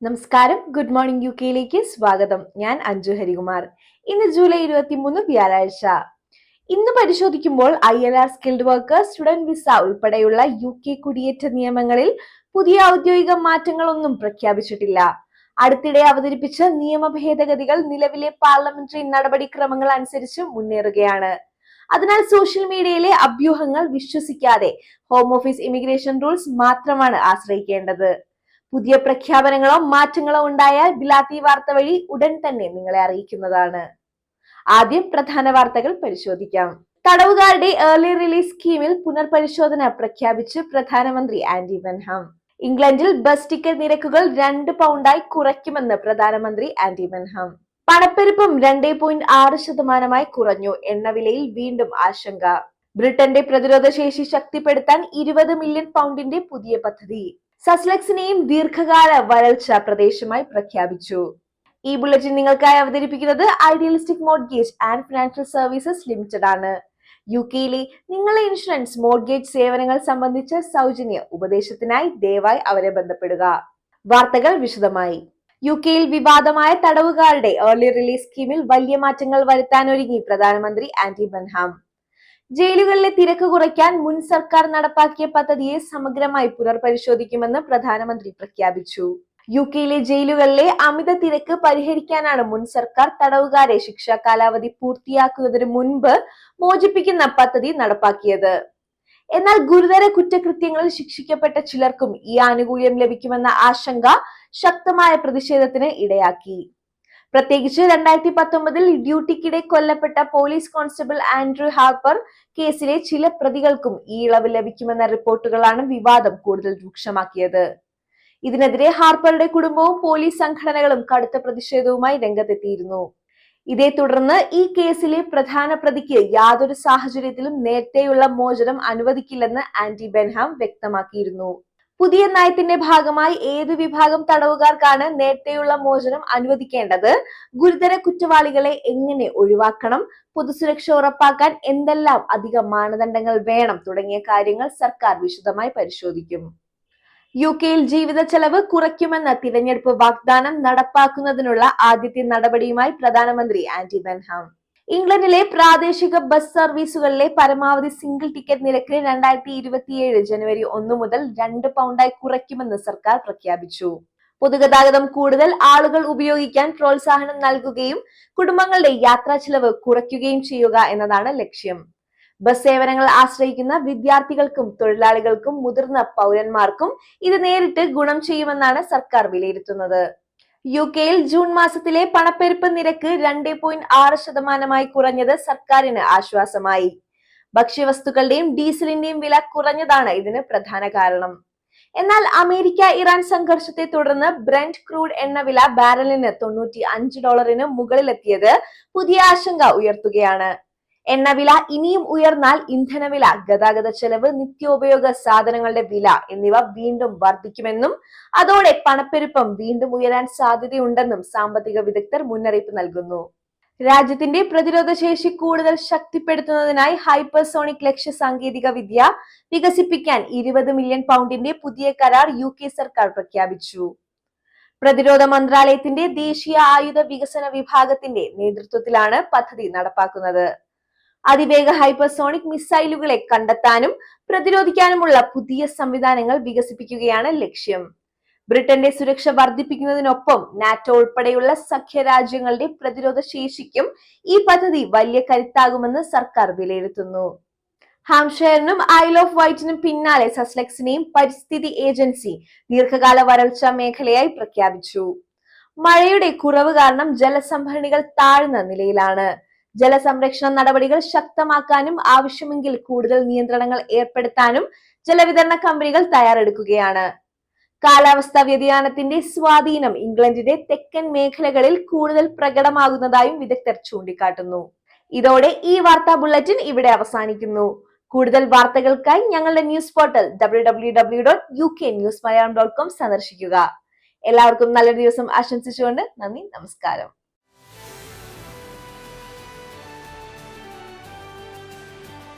നമസ്കാരം, good morning you കെയിലേക്ക് സ്വാഗതം. ഞാൻ അഞ്ജു ഹരികുമാർ. ഇന്ന് ജൂലൈ 23 വ്യാഴാഴ്ച. ഇന്ന് പരിശോധിക്കുമ്പോൾ ILR skilled worker, student visa ഉൾപ്പെടെയുള്ള UK കുടിയേറ്റ നിയമങ്ങളിൽ പുതിയ ഔദ്യോഗിക മാറ്റങ്ങളൊന്നും പ്രഖ്യാപിച്ചിട്ടില്ല. അടുത്തിടെ അവതരിപ്പിച്ച നിയമ ഭേദഗതികൾ നിലവിലെ പാർലമെന്ററി നടപടിക്രമങ്ങൾ അനുസരിച്ച് മുന്നേറുകയാണ്. അതിനാൽ സോഷ്യൽ മീഡിയയിലെ അഭ്യൂഹങ്ങൾ വിശ്വസിക്കാതെ ഹോം ഓഫീസ് ഇമിഗ്രേഷൻ റൂൾസ് മാത്രമാണ് ആശ്രയിക്കേണ്ടത്. പുതിയ പ്രഖ്യാപനങ്ങളോ മാറ്റങ്ങളോ ഉണ്ടായാൽ ബിലാത്തി വാർത്ത വഴി ഉടൻ തന്നെ നിങ്ങളെ അറിയിക്കുന്നതാണ്. ആദ്യം പ്രധാന വാർത്തകൾ പരിശോധിക്കാം. തടവുകാരുടെ ഏർലി റിലീസ് സ്കീമിൽ പുനർപരിശോധന പ്രഖ്യാപിച്ച് പ്രധാനമന്ത്രി ആന്റി ബെൻഹാം. ഇംഗ്ലണ്ടിൽ ബസ് ടിക്കറ്റ് നിരക്കുകൾ 2 പൗണ്ടായി കുറയ്ക്കുമെന്ന് പ്രധാനമന്ത്രി ആന്റി ബെൻഹാം. പണപ്പെരുപ്പം 2.6% കുറഞ്ഞു. എണ്ണവിലയിൽ വീണ്ടും ആശങ്ക. ബ്രിട്ടന്റെ പ്രതിരോധ ശേഷി ശക്തിപ്പെടുത്താൻ 20 മില്യൺ പൗണ്ടിന്റെ പുതിയ പദ്ധതി. സസ്ലക്സിനെയും ദീർഘകാല വരൾച്ച പ്രദേശമായി പ്രഖ്യാപിച്ചു. ഈ ബുള്ളറ്റിൻ നിങ്ങൾക്കായി അവതരിപ്പിക്കുന്നത് idealistic mortgage and financial services limited ആണ്. UK-യിലെ നിങ്ങളുടെ ഇൻഷുറൻസ് മോർഗേജ് സേവനങ്ങൾ സംബന്ധിച്ച സൗജന്യ ഉപദേശത്തിനായി ദയവായി അവരെ ബന്ധപ്പെടുക. വാർത്തകൾ വിശദമായി. UK-യിൽ വിവാദമായ തടവുകാരുടെ ഏർലി റിലീസ് സ്കീമിൽ വലിയ മാറ്റങ്ങൾ വരുത്താനൊരുങ്ങി പ്രധാനമന്ത്രി ആന്റി ബെൻഹാം. ജയിലുകളിലെ തിരക്ക് കുറയ്ക്കാൻ മുൻ സർക്കാർ നടപ്പാക്കിയ പദ്ധതിയെ സമഗ്രമായി പുനർപരിശോധിക്കുമെന്ന് പ്രധാനമന്ത്രി പ്രഖ്യാപിച്ചു. UK-യിലെ ജയിലുകളിലെ അമിത തിരക്ക് പരിഹരിക്കാനാണ് മുൻ സർക്കാർ തടവുകാരെ ശിക്ഷാ കാലാവധി പൂർത്തിയാക്കുന്നതിന് മുൻപ് മോചിപ്പിക്കുന്ന പദ്ധതി നടപ്പാക്കിയത്. എന്നാൽ ഗുരുതര കുറ്റകൃത്യങ്ങളിൽ ശിക്ഷിക്കപ്പെട്ട ചിലർക്കും ഈ ആനുകൂല്യം ലഭിക്കുമെന്ന ആശങ്ക ശക്തമായ പ്രതിഷേധത്തിന് ഇടയാക്കി. പ്രത്യേകിച്ച് 2019 ഡ്യൂട്ടിക്കിടെ കൊല്ലപ്പെട്ട പോലീസ് കോൺസ്റ്റബിൾ ആൻഡ്രൂ ഹാർപ്പർ കേസിലെ ചില പ്രതികൾക്കും ഈ ഇളവ് ലഭിക്കുമെന്ന റിപ്പോർട്ടുകളാണ് വിവാദം കൂടുതൽ രൂക്ഷമാക്കിയത്. ഇതിനെതിരെ ഹാർപ്പറുടെ കുടുംബവും പോലീസ് സംഘടനകളും കടുത്ത പ്രതിഷേധവുമായി രംഗത്തെത്തിയിരുന്നു. ഇതേ തുടർന്ന് ഈ കേസിലെ പ്രധാന പ്രതിക്ക് യാതൊരു സാഹചര്യത്തിലും നേരത്തെയുള്ള മോചനം അനുവദിക്കില്ലെന്ന് ആന്റി ബെൻഹാം വ്യക്തമാക്കിയിരുന്നു. പുതിയ നയത്തിന്റെ ഭാഗമായി ഏതു വിഭാഗം തടവുകാർക്കാണ് നേരത്തെയുള്ള മോചനം അനുവദിക്കേണ്ടത്, ഗുരുതര കുറ്റവാളികളെ എങ്ങനെ ഒഴിവാക്കണം, പൊതുസുരക്ഷ ഉറപ്പാക്കാൻ എന്തെല്ലാം അധിക മാനദണ്ഡങ്ങൾ വേണം തുടങ്ങിയ കാര്യങ്ങൾ സർക്കാർ വിശദമായി പരിശോധിക്കും. UK-യിൽ ജീവിത ചെലവ് കുറയ്ക്കുമെന്ന തിരഞ്ഞെടുപ്പ് വാഗ്ദാനം നടപ്പാക്കുന്നതിനുള്ള ആദ്യത്തെ നടപടിയുമായി പ്രധാനമന്ത്രി ആന്റി ബെൻഹാം. ഇംഗ്ലണ്ടിലെ പ്രാദേശിക ബസ് സർവീസുകളിലെ പരമാവധി സിംഗിൾ ടിക്കറ്റ് നിരക്ക് 2027 ജനുവരി 1 മുതൽ 2 പൗണ്ടായി കുറയ്ക്കുമെന്ന് സർക്കാർ പ്രഖ്യാപിച്ചു. പൊതുഗതാഗതം കൂടുതൽ ആളുകൾ ഉപയോഗിക്കാൻ പ്രോത്സാഹനം നൽകുകയും കുടുംബങ്ങളുടെ യാത്രാ ചെലവ് കുറയ്ക്കുകയും ചെയ്യുക എന്നതാണ് ലക്ഷ്യം. ബസ് സേവനങ്ങൾ ആശ്രയിക്കുന്ന വിദ്യാർത്ഥികൾക്കും തൊഴിലാളികൾക്കും മുതിർന്ന പൗരന്മാർക്കും ഇത് നേരിട്ട് ഗുണം ചെയ്യുമെന്നാണ് സർക്കാർ വിലയിരുത്തുന്നത്. UK-യിൽ ജൂൺ മാസത്തിലെ പണപ്പെരുപ്പ നിരക്ക് 2.6% കുറഞ്ഞത് സർക്കാരിന് ആശ്വാസമായി. ഭക്ഷ്യവസ്തുക്കളുടെയും ഡീസലിന്റെയും വില കുറഞ്ഞതാണ് ഇതിന് പ്രധാന കാരണം. എന്നാൽ അമേരിക്ക-ഇറാൻ സംഘർഷത്തെ തുടർന്ന് ബ്രെന്റ് ക്രൂഡ് എണ്ണവില ബാരലിന് $95 മുകളിലെത്തിയത് പുതിയ ആശങ്ക ഉയർത്തുകയാണ്. എണ്ണവില ഇനിയും ഉയർന്നാൽ ഇന്ധനവില, ഗതാഗത ചെലവ്, നിത്യോപയോഗ സാധനങ്ങളുടെ വില എന്നിവ വീണ്ടും വർദ്ധിക്കുമെന്നും അതോടെ പണപ്പെരുപ്പം വീണ്ടും ഉയരാൻ സാധ്യതയുണ്ടെന്നും സാമ്പത്തിക വിദഗ്ധർ മുന്നറിയിപ്പ് നൽകുന്നു. രാജ്യത്തിന്റെ പ്രതിരോധ ശേഷി കൂടുതൽ ശക്തിപ്പെടുത്തുന്നതിനായി ഹൈപ്പർസോണിക് ലക്ഷ്യ സാങ്കേതിക വിദ്യ വികസിപ്പിക്കാൻ 20 മില്യൺ പൗണ്ടിന്റെ പുതിയ കരാർ UK സർക്കാർ പ്രഖ്യാപിച്ചു. പ്രതിരോധ മന്ത്രാലയത്തിന്റെ ദേശീയ ആയുധ വികസന വിഭാഗത്തിന്റെ നേതൃത്വത്തിലാണ് പദ്ധതി നടപ്പാക്കുന്നത്. അതിവേഗ ഹൈപ്പർസോണിക് മിസൈലുകളെ കണ്ടെത്താനും പ്രതിരോധിക്കാനുമുള്ള പുതിയ സംവിധാനങ്ങൾ വികസിപ്പിക്കുകയാണ് ലക്ഷ്യം. ബ്രിട്ടന്റെ സുരക്ഷ വർദ്ധിപ്പിക്കുന്നതിനൊപ്പം നാറ്റോ ഉൾപ്പെടെയുള്ള സഖ്യരാജ്യങ്ങളുടെ പ്രതിരോധ ശേഷിക്കും ഈ പദ്ധതി വലിയ കരുത്താകുമെന്ന് സർക്കാർ വിലയിരുത്തുന്നു. ഹാംഷയറിനും ഐൽ ഓഫ് വൈറ്റിനും പിന്നാലെ സസ്ലക്സിനെയും പരിസ്ഥിതി ഏജൻസി ദീർഘകാല വരൾച്ച മേഖലയായി പ്രഖ്യാപിച്ചു. മഴയുടെ കുറവ് കാരണം ജലസംഭരണികൾ താഴ്ന്ന നിലയിലാണ്. ജലസംരക്ഷണ നടപടികൾ ശക്തമാക്കാനും ആവശ്യമെങ്കിൽ കൂടുതൽ നിയന്ത്രണങ്ങൾ ഏർപ്പെടുത്താനും ജലവിതരണ കമ്പനികൾ തയ്യാറെടുക്കുകയാണ്. കാലാവസ്ഥാ വ്യതിയാനത്തിന്റെ സ്വാധീനം ഇംഗ്ലണ്ടിന്റെ തെക്കൻ മേഖലകളിൽ കൂടുതൽ പ്രകടമാകുന്നതായും വിദഗ്ധർ ചൂണ്ടിക്കാട്ടുന്നു. ഇതോടെ ഈ വാർത്താ ബുള്ളറ്റിൻ ഇവിടെ അവസാനിക്കുന്നു. കൂടുതൽ വാർത്തകൾക്കായി ഞങ്ങളുടെ ന്യൂസ് പോർട്ടൽ www.uknewsmalayalam.com സന്ദർശിക്കുക. എല്ലാവർക്കും നല്ലൊരു ദിവസം ആശംസിച്ചുകൊണ്ട് നന്ദി, നമസ്കാരം.